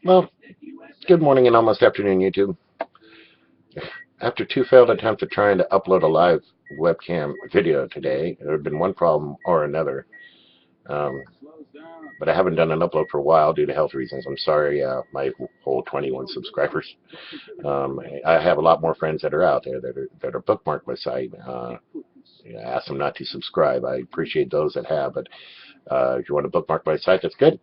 Well, good morning and almost afternoon, YouTube. After two failed attempts at trying to upload a live webcam video today, there had been one problem or another. Um, but I haven't done an upload for a while due to health reasons. I'm sorry, my whole 21 subscribers. I have a lot more friends that are out there that are bookmarked my site. I ask them not to subscribe. I appreciate those that have, but if you want to bookmark my site, that's good.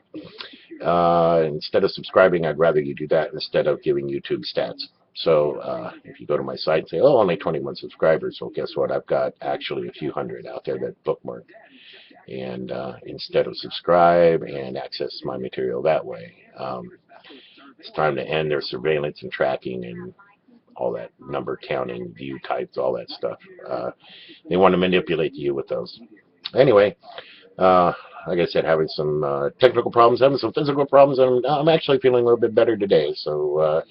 Instead of subscribing, I'd rather you do that instead of giving YouTube stats. So if you go to my site and say, oh, only 21 subscribers, well, guess what? I've got actually a few hundred out there that bookmark. And instead of subscribe and access my material that way, it's time to end their surveillance and tracking and all that number counting, view types, all that stuff. They want to manipulate you with those. Anyway, like I said, having some technical problems, having some physical problems, and I'm actually feeling a little bit better today. So,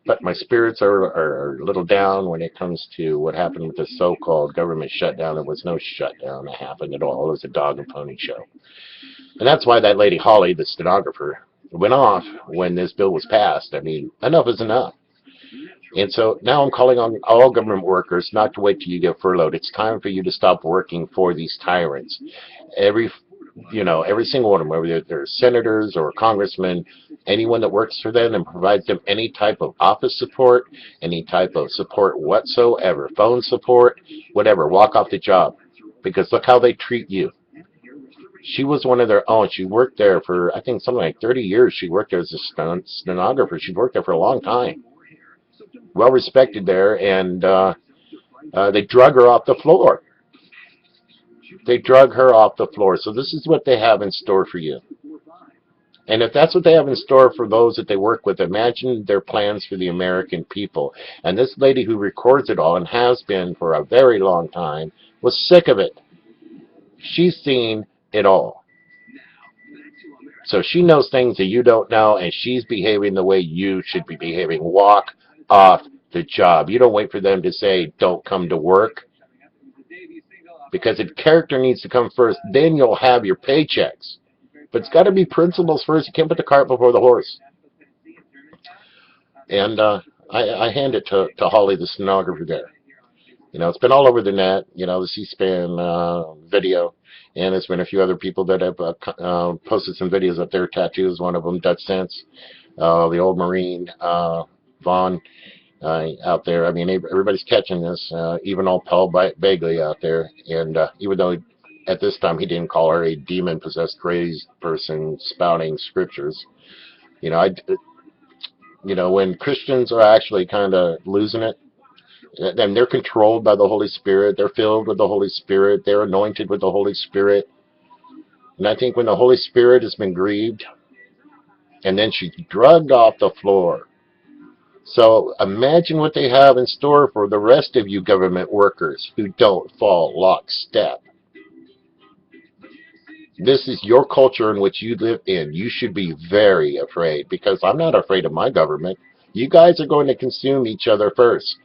but my spirits are a little down when it comes to what happened with the so-called government shutdown. There was no shutdown that happened at all. It was a dog and pony show. And that's why that lady Holly, the stenographer, went off when this bill was passed. I mean, enough is enough. And so now I'm calling on all government workers not to wait till you get furloughed. It's time for you to stop working for these tyrants. Every single one of them, whether they're senators or congressmen, anyone that works for them and provides them any type of office support, any type of support whatsoever, phone support, whatever, walk off the job. Because look how they treat you. She was one of their own. She worked there for, I think, something like 30 years. She worked there as a stenographer. She worked there for a long time. Well respected there, and they drug her off the floor. They drug her off the floor. So this is what they have in store for you. And if that's what they have in store for those that they work with, imagine their plans for the American people. And this lady who records it all and has been for a very long time was sick of it. She's seen it all. So she knows things that you don't know, and she's behaving the way you should be behaving. Walk off the job. You don't wait for them to say, don't come to work. Because the character needs to come first. Then you'll have your paychecks. But it's got to be principles first. You can't put the cart before the horse. And I hand it to Holly, the stenographer there. You know, it's been all over the net, the CSPAN video. And there's been a few other people that have posted some videos of their tattoos. One of them, Dutch Sense, the old Marine, Vaughn, out there. I mean, everybody's catching this, even old Paul Bagley out there. And even though at this time he didn't call her a demon-possessed crazed person spouting scriptures, when Christians are actually kind of losing it, and they're controlled by the Holy Spirit, they're filled with the Holy Spirit, they're anointed with the Holy Spirit. And I think when the Holy Spirit has been grieved, and then she's drugged off the floor. So imagine what they have in store for the rest of you government workers who don't fall lockstep. This is your culture in which you live in. You should be very afraid, because I'm not afraid of my government. You guys are going to consume each other first.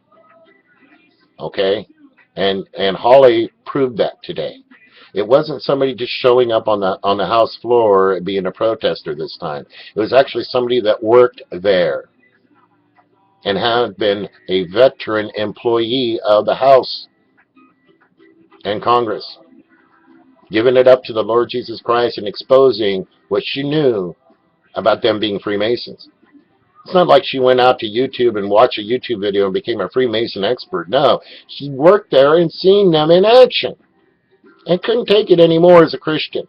Okay? And Holly proved that today. It wasn't somebody just showing up on the House floor and being a protester this time. It was actually somebody that worked there and had been a veteran employee of the House and Congress, giving it up to the Lord Jesus Christ and exposing what she knew about them being Freemasons. It's not like she went out to YouTube and watched a YouTube video and became a Freemason expert. No, she worked there and seen them in action and couldn't take it anymore as a Christian.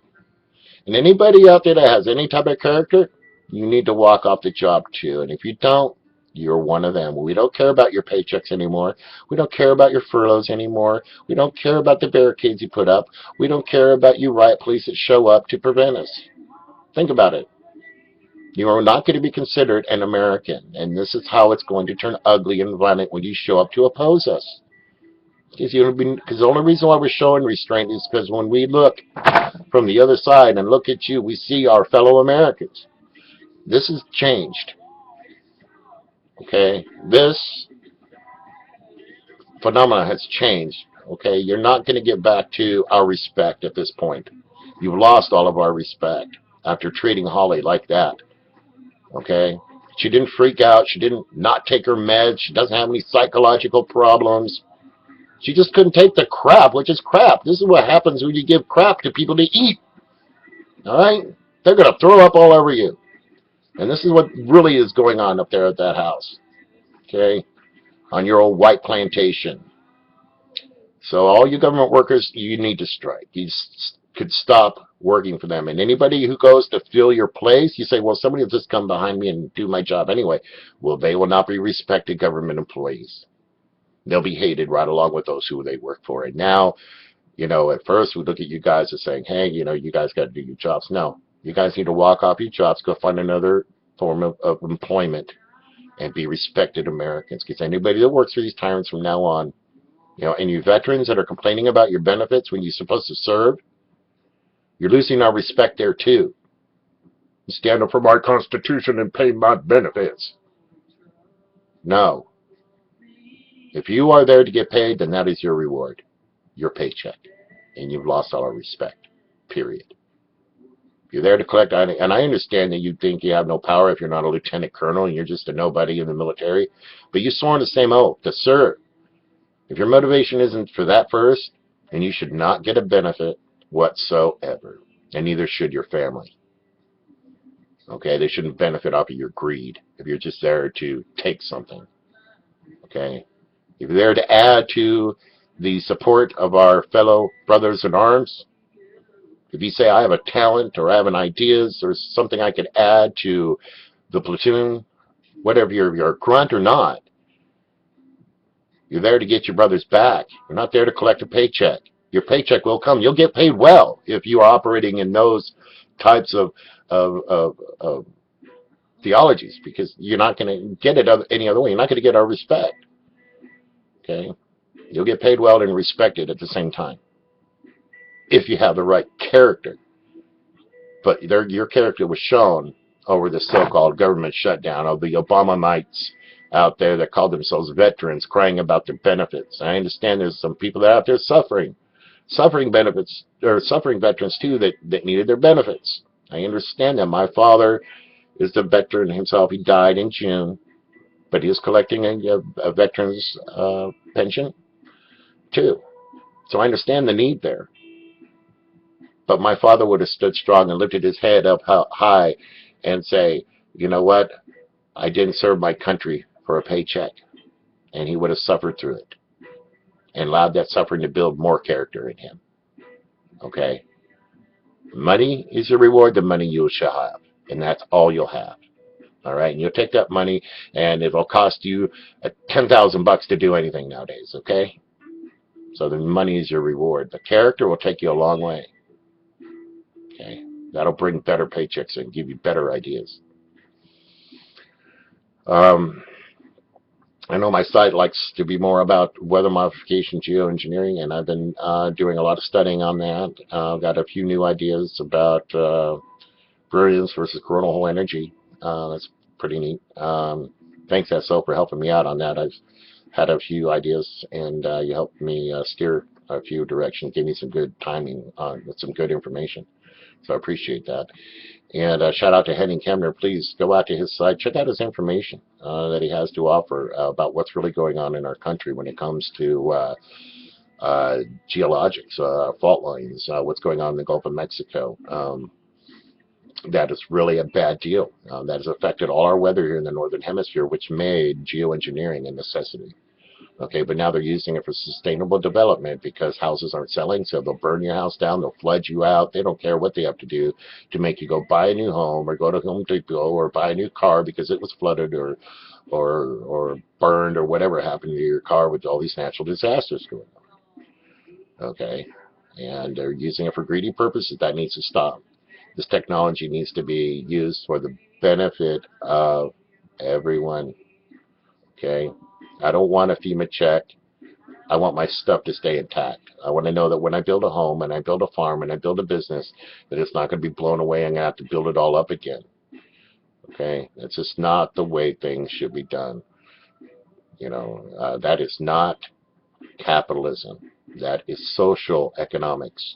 And anybody out there that has any type of character, you need to walk off the job too. And if you don't, you're one of them. We don't care about your paychecks anymore. We don't care about your furloughs anymore. We don't care about the barricades you put up. We don't care about you riot police that show up to prevent us. Think about it. You are not going to be considered an American, and this is how it's going to turn ugly and violent when you show up to oppose us. Because the only reason why we're showing restraint is because when we look from the other side and look at you, we see our fellow Americans. This has changed. Okay? This phenomena has changed. Okay? You're not going to get back to our respect at this point. You've lost all of our respect. after treating Holly like that. Okay? She didn't freak out. She didn't not take her meds. She doesn't have any psychological problems. She just couldn't take the crap, which is crap. This is what happens when you give crap to people to eat. All right? They're going to throw up all over you. And this is what really is going on up there at that house. Okay? On your old white plantation. So all you government workers, you need to strike. You could stop working for them. And anybody who goes to fill your place, you say, well, somebody will just come behind me and do my job anyway. Well, they will not be respected government employees. They'll be hated right along with those who they work for. And now, at first we look at you guys as saying, hey, you guys got to do your jobs. No, you guys need to walk off your jobs, go find another form of employment and be respected Americans. Because anybody that works for these tyrants from now on, and you veterans that are complaining about your benefits when you're supposed to serve, you're losing our respect there too. Stand up for my Constitution and pay my benefits. No. If you are there to get paid, then that is your reward, your paycheck, and you've lost all our respect, period. You're there to collect, and I understand that you think you have no power if you're not a lieutenant colonel and you're just a nobody in the military, but you swore the same oath to serve. If your motivation isn't for that first, then you should not get a benefit whatsoever, and neither should your family. Okay, they shouldn't benefit off of your greed if you're just there to take something. Okay, if you're there to add to the support of our fellow brothers in arms, if you say I have a talent or I have an ideas or something I could add to the platoon, whatever you're a grunt or not, you're there to get your brothers back. You're not there to collect a paycheck. Your paycheck will come. You'll get paid well if you are operating in those types of theologies, because you're not going to get it any other way. You're not going to get our respect. Okay? You'll get paid well and respected at the same time if you have the right character. But your character was shown over the so-called government shutdown of the Obama-mites out there that call themselves veterans, crying about their benefits. I understand there's some people that are out there suffering benefits, or suffering veterans too, that needed their benefits. I understand that. My father is the veteran himself. He died in June, but he was collecting a veteran's pension too. So I understand the need there. But my father would have stood strong and lifted his head up high and say, you know what? I didn't serve my country for a paycheck. And he would have suffered through it and allowed that suffering to build more character in him. Okay? Money is your reward, the money you shall have. And that's all you'll have. All right? And you'll take that money, and it'll cost you $10,000 to do anything nowadays. Okay? So the money is your reward. The character will take you a long way. Okay? That'll bring better paychecks and give you better ideas. I know my site likes to be more about weather modification, geoengineering, and I've been doing a lot of studying on that. I've got a few new ideas about brilliance versus coronal hole energy. That's pretty neat. Thanks, SO, for helping me out on that. I've had a few ideas, and you helped me steer a few directions, gave me some good timing with some good information. So I appreciate that. And shout out to Henning Kemner. Please go out to his site. Check out his information that he has to offer about what's really going on in our country when it comes to geologics, fault lines, what's going on in the Gulf of Mexico. That is really a bad deal. That has affected all our weather here in the Northern Hemisphere, which made geoengineering a necessity. Okay, but now they're using it for sustainable development because houses aren't selling, so they'll burn your house down, they'll flood you out. They don't care what they have to do to make you go buy a new home or go to Home Depot or buy a new car because it was flooded or burned or whatever happened to your car with all these natural disasters going on. Okay, and they're using it for greedy purposes. That needs to stop. This technology needs to be used for the benefit of everyone. Okay. I don't want a FEMA check. I want my stuff to stay intact. I want to know that when I build a home and I build a farm and I build a business, that it's not going to be blown away and I have to build it all up again. Okay? That's just not the way things should be done. That is not capitalism. That is social economics.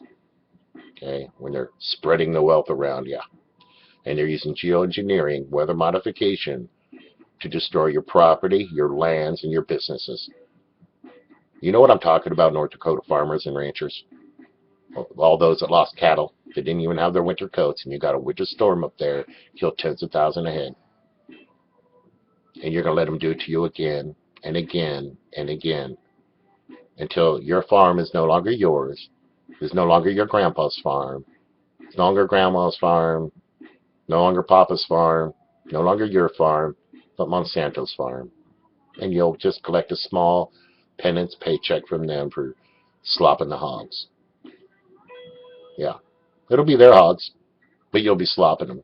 Okay? When they're spreading the wealth around, yeah. And they're using geoengineering, weather modification, to destroy your property, your lands, and your businesses. You know what I'm talking about, North Dakota farmers and ranchers. All those that lost cattle, that didn't even have their winter coats, and you got a winter storm up there, killed tens of thousands of head. And you're going to let them do it to you again and again and again until your farm is no longer yours, is no longer your grandpa's farm, it's no longer grandma's farm, no longer Papa's farm, no longer your farm, but Monsanto's farm. And you'll just collect a small penance paycheck from them for slopping the hogs. Yeah. It'll be their hogs, but you'll be slopping them.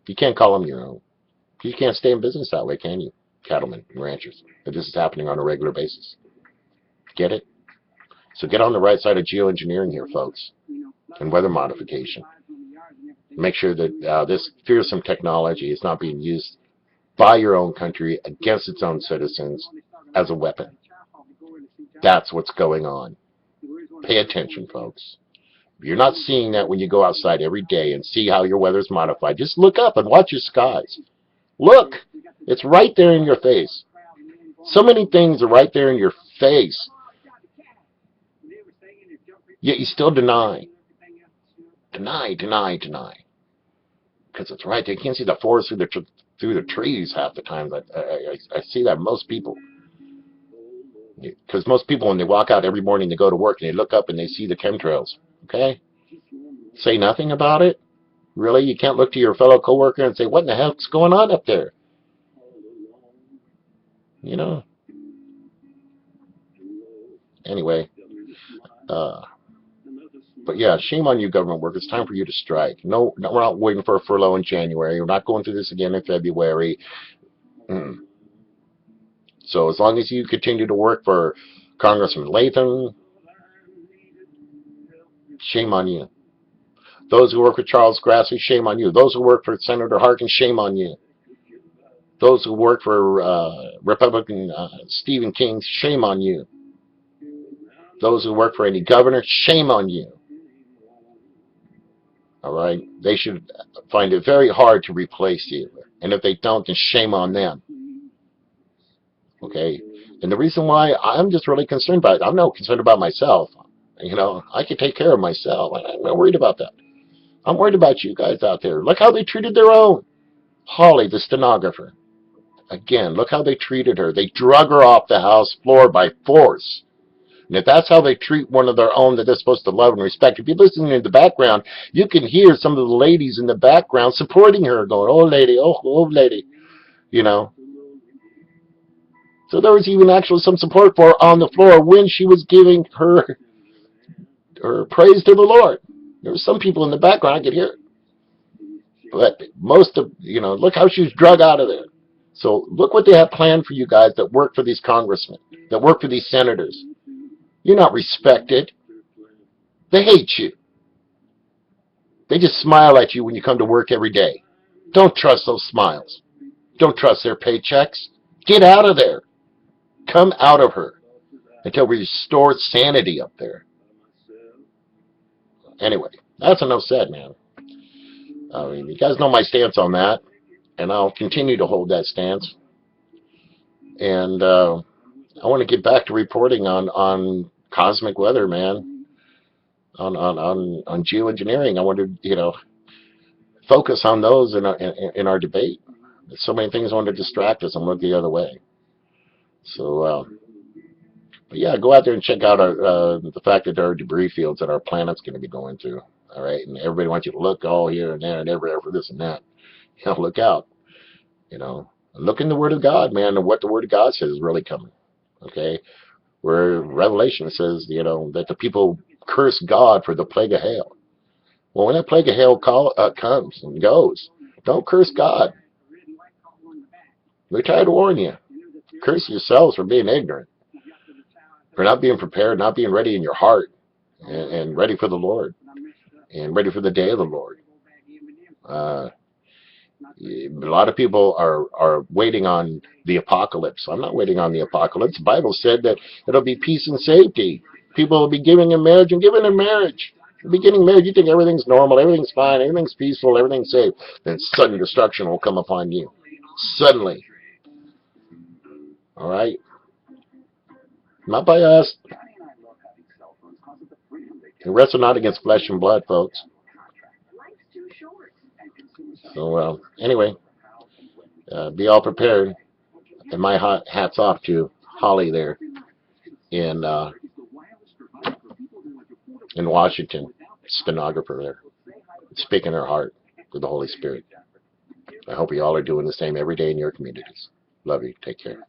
You can't call them your own. You can't stay in business that way, can you? Cattlemen and ranchers. But this is happening on a regular basis. Get it? So get on the right side of geoengineering here, folks, and weather modification. Make sure that this fearsome technology is not being used by your own country against its own citizens as a weapon. That's what's going on. Pay attention, folks. If you're not seeing that when you go outside every day and see how your weather's modified, just look up and watch your skies. Look! It's right there in your face. So many things are right there in your face. Yet you still deny. Deny. Because it's right there. You can't see the forest through the trees half the time. I see that most people. Because most people, when they walk out every morning to go to work, and they look up and they see the chemtrails. Okay? Say nothing about it? Really? You can't look to your fellow coworker and say, what in the heck's going on up there? You know? Anyway. But yeah, shame on you, government workers. It's time for you to strike. No, we're not waiting for a furlough in January. We're not going through this again in February. So as long as you continue to work for Congressman Latham, shame on you. Those who work for Charles Grassley, shame on you. Those who work for Senator Harkin, shame on you. Those who work for Republican Stephen King, shame on you. Those who work for any governor, shame on you. All right? They should find it very hard to replace you. And if they don't, then shame on them. Okay? And the reason why I'm just really concerned about it, I'm not concerned about myself. You know, I can take care of myself. I'm not worried about that. I'm worried about you guys out there. Look how they treated their own. Holly, the stenographer. Again, look how they treated her. They drug her off the house floor by force. And if that's how they treat one of their own that they're supposed to love and respect, if you're listening in the background, you can hear some of the ladies in the background supporting her, going, oh, lady, oh, lady, you know. So there was even actually some support for her on the floor when she was giving her praise to the Lord. There were some people in the background, I could hear it. But most of, you know, look how she was drug out of there. So look what they have planned for you guys that work for these congressmen, that work for these senators. You're not respected. They hate you. They just smile at you when you come to work every day. Don't trust those smiles. Don't trust their paychecks. Get out of there. Come out of her until we restore sanity up there. Anyway, that's enough said, man. I mean, you guys know my stance on that, and I'll continue to hold that stance. And I want to get back to reporting on cosmic weather, man. On geoengineering. I want to, you know, focus on those in our debate. There's so many things want to distract us and look the other way. So, but yeah, go out there and check out the fact that there are debris fields that our planet's going to be going through. All right, and everybody wants you to look all here and there and everywhere for this and that. You know, look out. You know, look in the Word of God, man, and what the Word of God says is really coming. Okay, where Revelation says, you know, that the people curse God for the plague of hail. Well, when that plague of hail comes and goes, don't curse God. We're trying to warn you. Curse yourselves for being ignorant, for not being prepared, not being ready in your heart, and ready for the Lord, and ready for the day of the Lord. A lot of people are waiting on the apocalypse. I'm not waiting on the apocalypse. The Bible said that it'll be peace and safety. People will be giving in marriage and giving in marriage. You'll be getting married, you think everything's normal, everything's fine, everything's peaceful, everything's safe. Then sudden destruction will come upon you. Suddenly. Alright? Not by us. The wrestle not against flesh and blood, folks. So, anyway, be all prepared. And my hat's off to Holly there in Washington, stenographer there, speaking her heart with the Holy Spirit. I hope you all are doing the same every day in your communities. Love you. Take care.